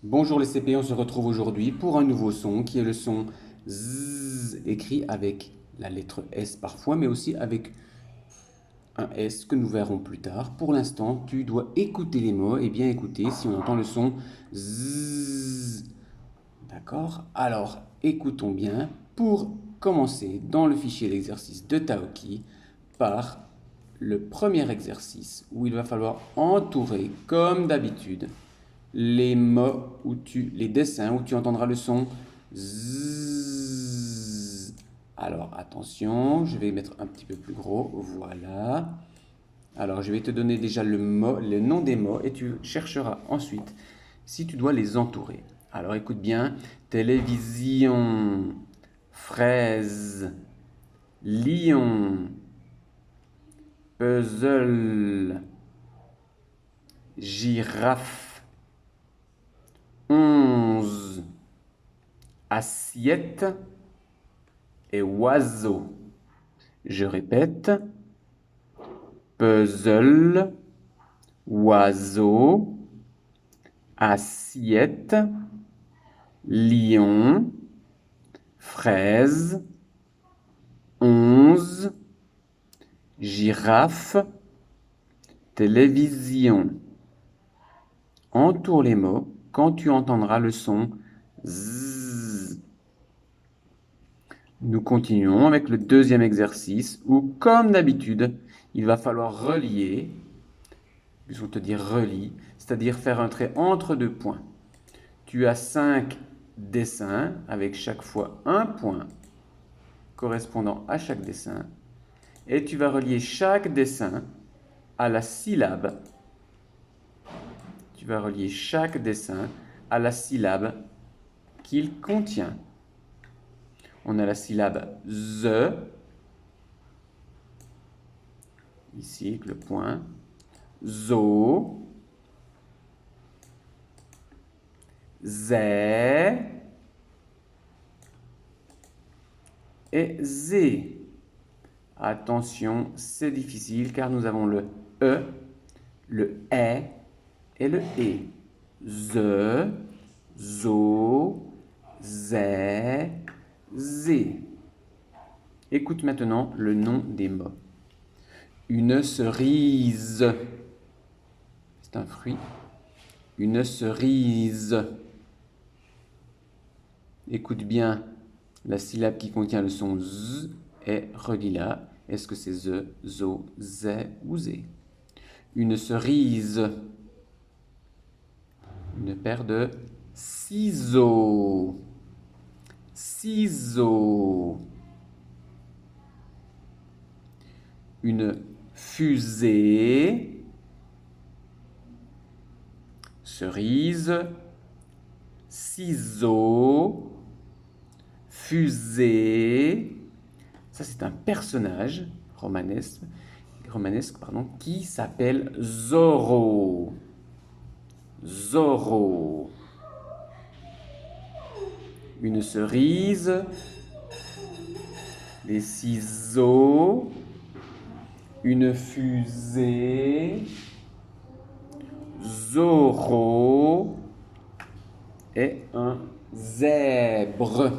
Bonjour les CP, on se retrouve aujourd'hui pour un nouveau son qui est le son Z, écrit avec la lettre S parfois, mais aussi avec un S que nous verrons plus tard. Pour l'instant, tu dois écouter les mots et bien écouter si on entend le son Z. D'accord? Alors, écoutons bien pour commencer dans le fichier d'exercice de Taoki par le premier exercice où il va falloir entourer, comme d'habitude, les mots les dessins où tu entendras le son Z. Alors attention, je vais mettre un petit peu plus gros, voilà. Alors je vais te donner déjà le nom des mots et tu chercheras ensuite si tu dois les entourer. Alors écoute bien, télévision, fraise, lion, puzzle, girafe, 11, assiette et oiseau. Je répète, puzzle, oiseau, assiette, lion, fraise, 11, girafe, télévision. Entoure les mots quand tu entendras le son Z. Nous continuons avec le deuxième exercice où, comme d'habitude, il va falloir relier, puisqu'on te dit relie, c'est-à-dire faire un trait entre deux points. Tu as 5 dessins avec chaque fois un point correspondant à chaque dessin et tu vas relier chaque dessin à la syllabe. Tu vas relier chaque dessin à la syllabe qu'il contient. On a la syllabe ZE, ici avec le point, ZO, ZÉ et Z. Attention, c'est difficile car nous avons le E, le E et le E. ZE, ZO, ZÉ, Z. Écoute maintenant le nom des mots. Une cerise. C'est un fruit. Une cerise. Écoute bien la syllabe qui contient le son Z et relis-la. Est-ce que c'est ZE, ZO, ZÉ ou Z? Une cerise. Une paire de ciseaux. Ciseaux. Une fusée. Cerise. Ciseaux. Fusée. Ça, c'est un personnage romanesque, qui s'appelle Zorro. Zorro. Une cerise, des ciseaux, une fusée, Zorro et un zèbre.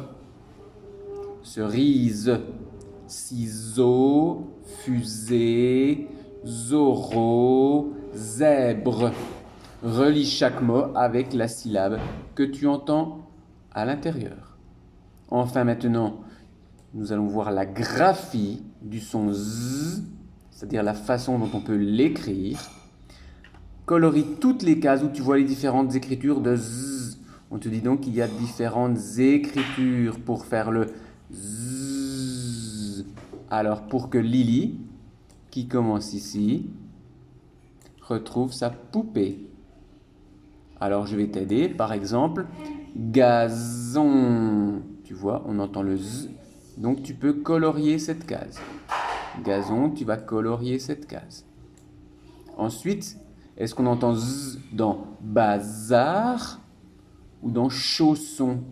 Cerise, ciseaux, fusée, Zorro, zèbre. Relie chaque mot avec la syllabe que tu entends à l'intérieur. Enfin maintenant, nous allons voir la graphie du son Z, c'est-à-dire la façon dont on peut l'écrire. Colorie toutes les cases où tu vois les différentes écritures de Z. On te dit donc qu'il y a différentes écritures pour faire le Z. Alors pour que Lily, qui commence ici, retrouve sa poupée. Alors je vais t'aider, par exemple, gazon. Tu vois, on entend le Z, donc tu peux colorier cette case. Gazon, tu vas colorier cette case. Ensuite, est-ce qu'on entend Z dans bazar ou dans chausson?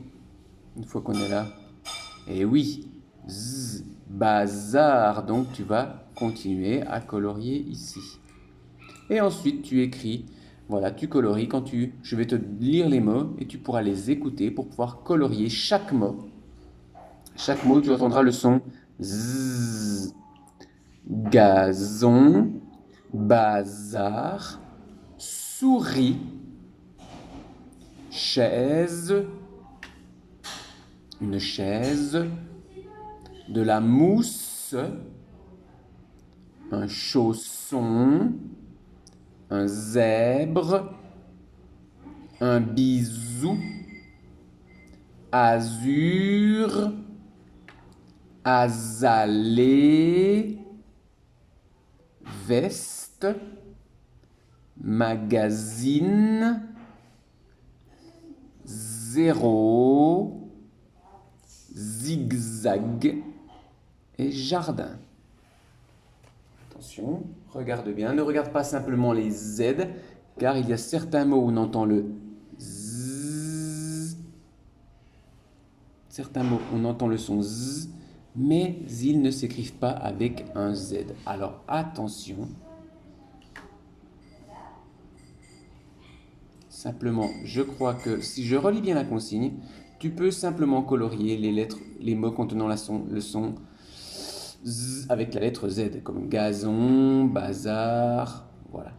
Une fois qu'on est là. Eh oui, Z, bazar, donc tu vas continuer à colorier ici. Et ensuite, tu écris Voilà, tu colories je vais te lire les mots et tu pourras les écouter pour pouvoir colorier chaque mot. Chaque mot, tu entendras le son Z. Gazon, bazar, souris, chaise, une chaise, de la mousse, un chausson, un zèbre, un bisou, azur, azalée, veste, magazine, zéro, zigzag et jardin. Attention, regarde bien, ne regarde pas simplement les Z, car il y a certains mots où on entend le Z. Certains mots, on entend le son Z, mais ils ne s'écrivent pas avec un Z. Alors attention. Simplement, je crois que si je relis bien la consigne, tu peux simplement colorier les lettres, les mots contenant le son Z avec la lettre Z, comme gazon, bazar, voilà.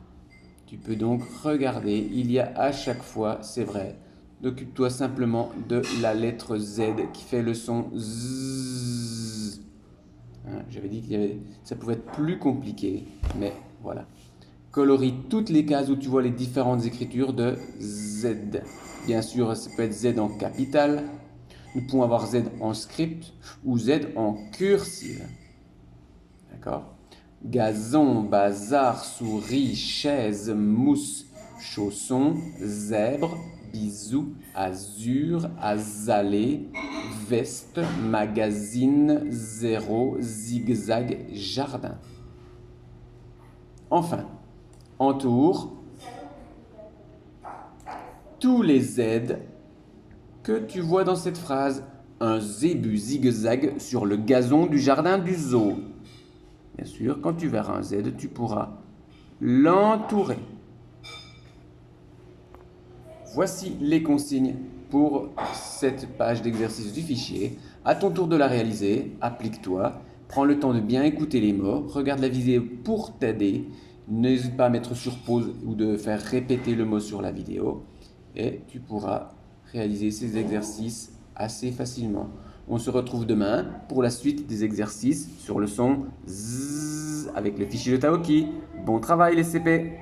Tu peux donc regarder, il y a à chaque fois, c'est vrai, occupe-toi simplement de la lettre Z qui fait le son Z. Hein, j'avais dit ça pouvait être plus compliqué, mais voilà. Colorie toutes les cases où tu vois les différentes écritures de Z. Bien sûr, ça peut être Z en capital. Nous pouvons avoir Z en script ou Z en cursive. D'accord? Gazon, bazar, souris, chaise, mousse, chausson, zèbre, bisou, azur, azalée, veste, magazine, zéro, zigzag, jardin. Enfin, entoure tous les Z que tu vois dans cette phrase. Un zébu zigzag sur le gazon du jardin du zoo. Bien sûr, quand tu verras un Z, tu pourras l'entourer. Voici les consignes pour cette page d'exercice du fichier. À ton tour de la réaliser, applique-toi, prends le temps de bien écouter les mots, regarde la vidéo pour t'aider. N'hésite pas à mettre sur pause ou de faire répéter le mot sur la vidéo et tu pourras réaliser ces exercices assez facilement. On se retrouve demain pour la suite des exercices sur le son Z avec le fichier de Taoki. Bon travail les CP!